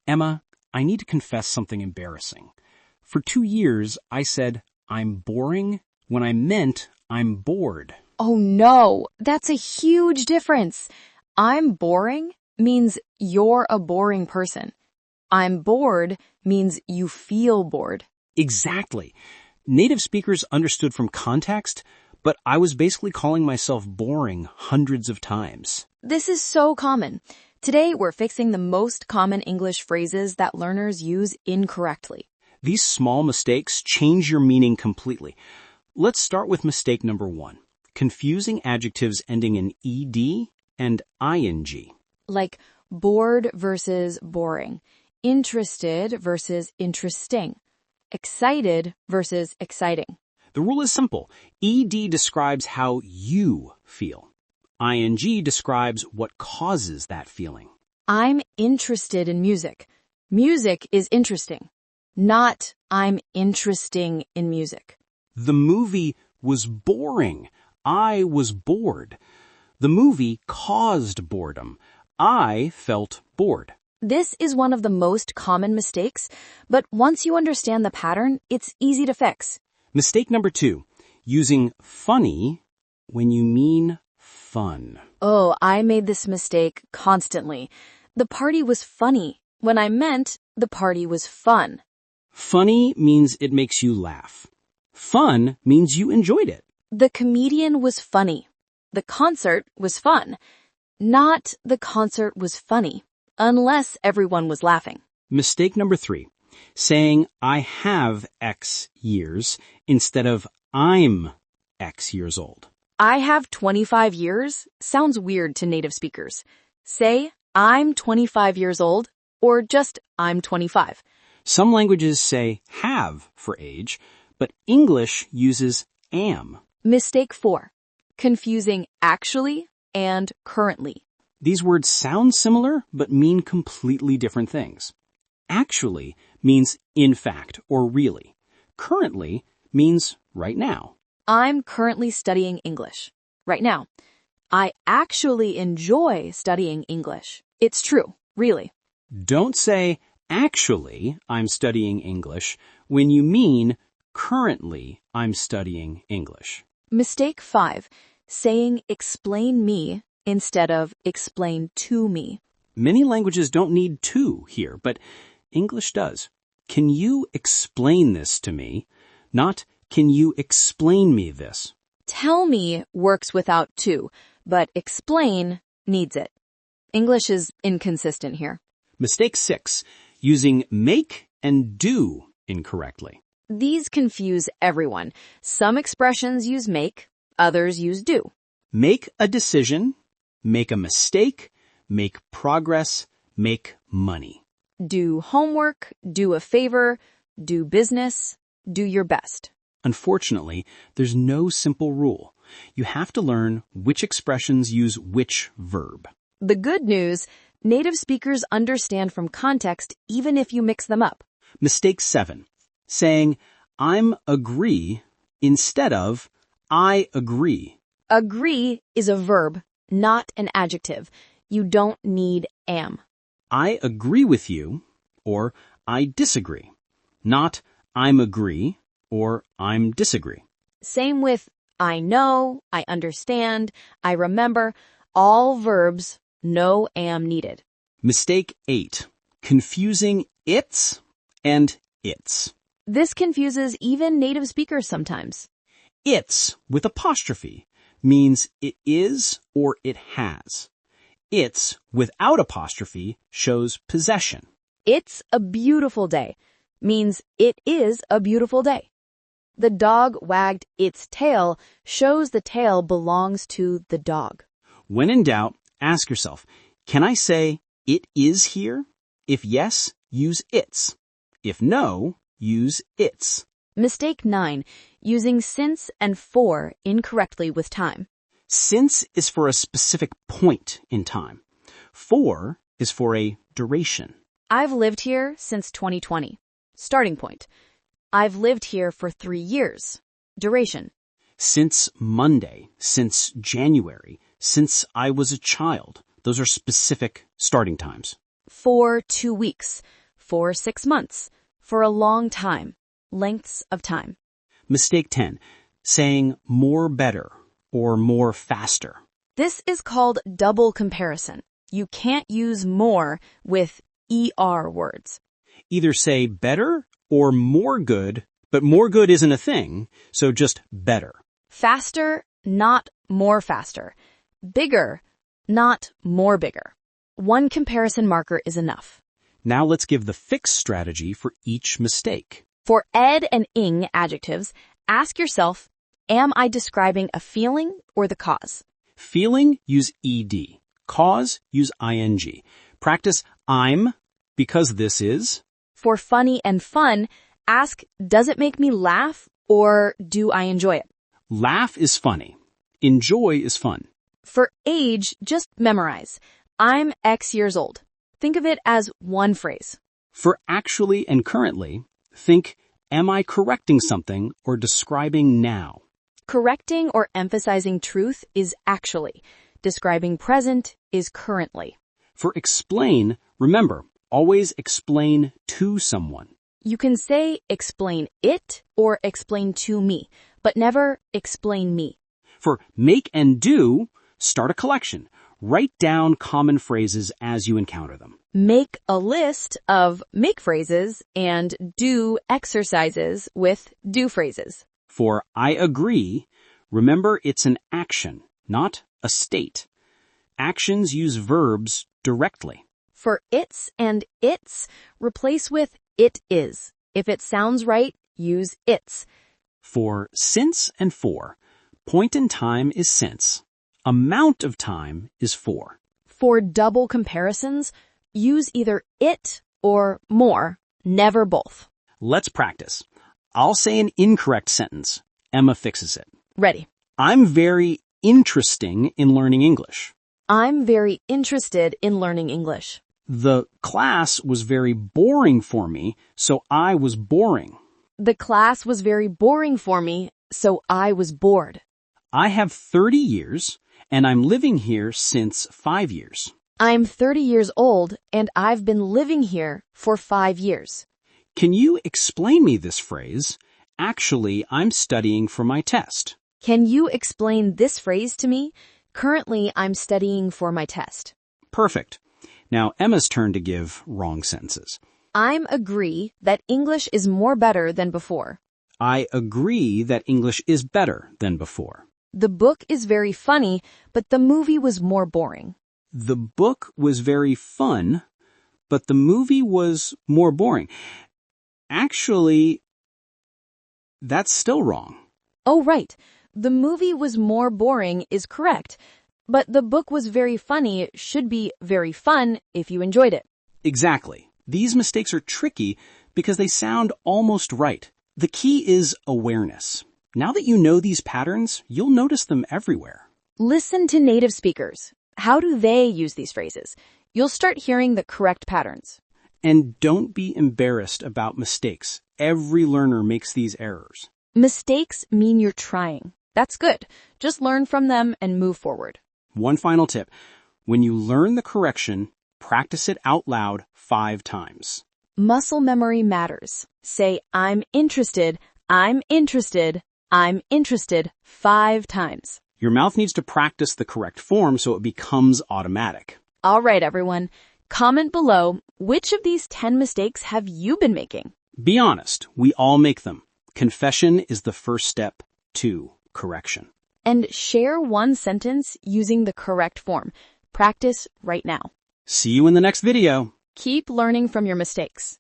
Emma, I need to confess something embarrassing. For 2 years, I said, I'm boring, when I meant I'm bored. Oh no, that's a huge difference. I'm boring means you're a boring person. I'm bored means you feel bored. Exactly. Native speakers understood from context, but I was basically calling myself boring hundreds of times. This is so common. Today, we're fixing the most common English phrases that learners use incorrectly. These small mistakes change your meaning completely. Let's start with mistake number 1. Confusing adjectives ending in ed and ing. Like bored versus boring, interested versus interesting, excited versus exciting. The rule is simple. Ed describes how you feel. Ing describes what causes that feeling. I'm interested in music. Music is interesting. Not I'm interesting in music. The movie was boring. I was bored. The movie caused boredom. I felt bored. This is one of the most common mistakes, but once you understand the pattern, it's easy to fix. Mistake number 2, using funny when you mean fun. Oh, I made this mistake constantly. The party was funny when I meant the party was fun. Funny means it makes you laugh. Fun means you enjoyed it. The comedian was funny. The concert was fun. Not the concert was funny, unless everyone was laughing. Mistake number 3, saying I have X years instead of I'm X years old. I have 25 years sounds weird to native speakers. Say, I'm 25 years old, or just I'm 25. Some languages say have for age, but English uses am. Mistake 4, confusing actually and currently. These words sound similar, but mean completely different things. Actually means in fact or really. Currently means right now. I'm currently studying English. Right now. I actually enjoy studying English. It's true, really. Don't say, actually, I'm studying English when you mean currently I'm studying English. Mistake 5, saying explain me instead of explain to me. Many languages don't need to here, but English does. Can you explain this to me? Not, can you explain me this? Tell me works without to, but explain needs it. English is inconsistent here. Mistake 6, using make and do incorrectly. These confuse everyone. Some expressions use make, others use do. Make a decision, make a mistake, make progress, make money. Do homework, do a favor, do business, do your best. Unfortunately, there's no simple rule. You have to learn which expressions use which verb. The good news, native speakers understand from context even if you mix them up. Mistake 7, saying I'm agree instead of I agree. Agree is a verb, not an adjective. You don't need am. I agree with you or I disagree. Not I'm agree or I'm disagree. Same with I know, I understand, I remember. All verbs, no am needed. Mistake 8, confusing it's and its. This confuses even native speakers sometimes. It's with apostrophe means it is or it has. It's without apostrophe shows possession. It's a beautiful day means it is a beautiful day. The dog wagged its tail shows the tail belongs to the dog. When in doubt, ask yourself, can I say it is here? If yes, use its. If no, use its. Mistake 9, using since and for incorrectly with time. Since is for a specific point in time. For is for a duration. I've lived here since 2020. Starting point. I've lived here for 3 years. Duration. Since Monday, since January, since I was a child. Those are specific starting times. for 2 weeks, for 6 months, for a long time, lengths of time. Mistake 10. Saying more better or more faster. This is called double comparison. You can't use more with ER words. Either say better or more good, but more good isn't a thing, so just better. Faster, not more faster. Bigger, not more bigger. One comparison marker is enough. Now let's give the fix strategy for each mistake. For ed and ing adjectives, ask yourself, am I describing a feeling or the cause? Feeling, use ed. Cause, use ing. Practice I'm because this is. For funny and fun, ask, does it make me laugh or do I enjoy it? Laugh is funny. Enjoy is fun. For age, just memorize. I'm X years old. Think of it as one phrase. For actually and currently, think, am I correcting something or describing now? Correcting or emphasizing truth is actually. Describing present is currently. For explain, remember, always explain to someone. You can say explain it or explain to me, but never explain me. For make and do, start a collection. Write down common phrases as you encounter them. Make a list of make phrases and do exercises with do phrases. For I agree, remember it's an action, not a state. Actions use verbs directly. For its and its, replace with it is. If it sounds right, use its. For since and for, point in time is since. Amount of time is for. For double comparisons, use either it or more, never both. Let's practice. I'll say an incorrect sentence. Emma fixes it. Ready. I'm very interesting in learning English. I'm very interested in learning English. The class was very boring for me, so I was boring. The class was very boring for me, so I was bored. I have 30 years, and I'm living here since 5 years. I'm 30 years old, and I've been living here for 5 years. Can you explain me this phrase? Actually, I'm studying for my test. Can you explain this phrase to me? Currently, I'm studying for my test. Perfect. Now, Emma's turn to give wrong sentences. I'm agree that English is more better than before. I agree that English is better than before. The book is very funny, but the movie was more boring. The book was very fun, but the movie was more boring. Actually, that's still wrong. Oh, right. The movie was more boring is correct, but the book was very funny should be very fun if you enjoyed it. Exactly. These mistakes are tricky because they sound almost right. The key is awareness. Now that you know these patterns, you'll notice them everywhere. Listen to native speakers. How do they use these phrases? You'll start hearing the correct patterns. And don't be embarrassed about mistakes. Every learner makes these errors. Mistakes mean you're trying. That's good. Just learn from them and move forward. One final tip. When you learn the correction, practice it out loud 5 times. Muscle memory matters. Say, I'm interested, I'm interested, I'm interested 5 times. Your mouth needs to practice the correct form so it becomes automatic. All right, everyone. Comment below, which of these 10 mistakes have you been making? Be honest. We all make them. Confession is the first step to correction. And share one sentence using the correct form. Practice right now. See you in the next video. Keep learning from your mistakes.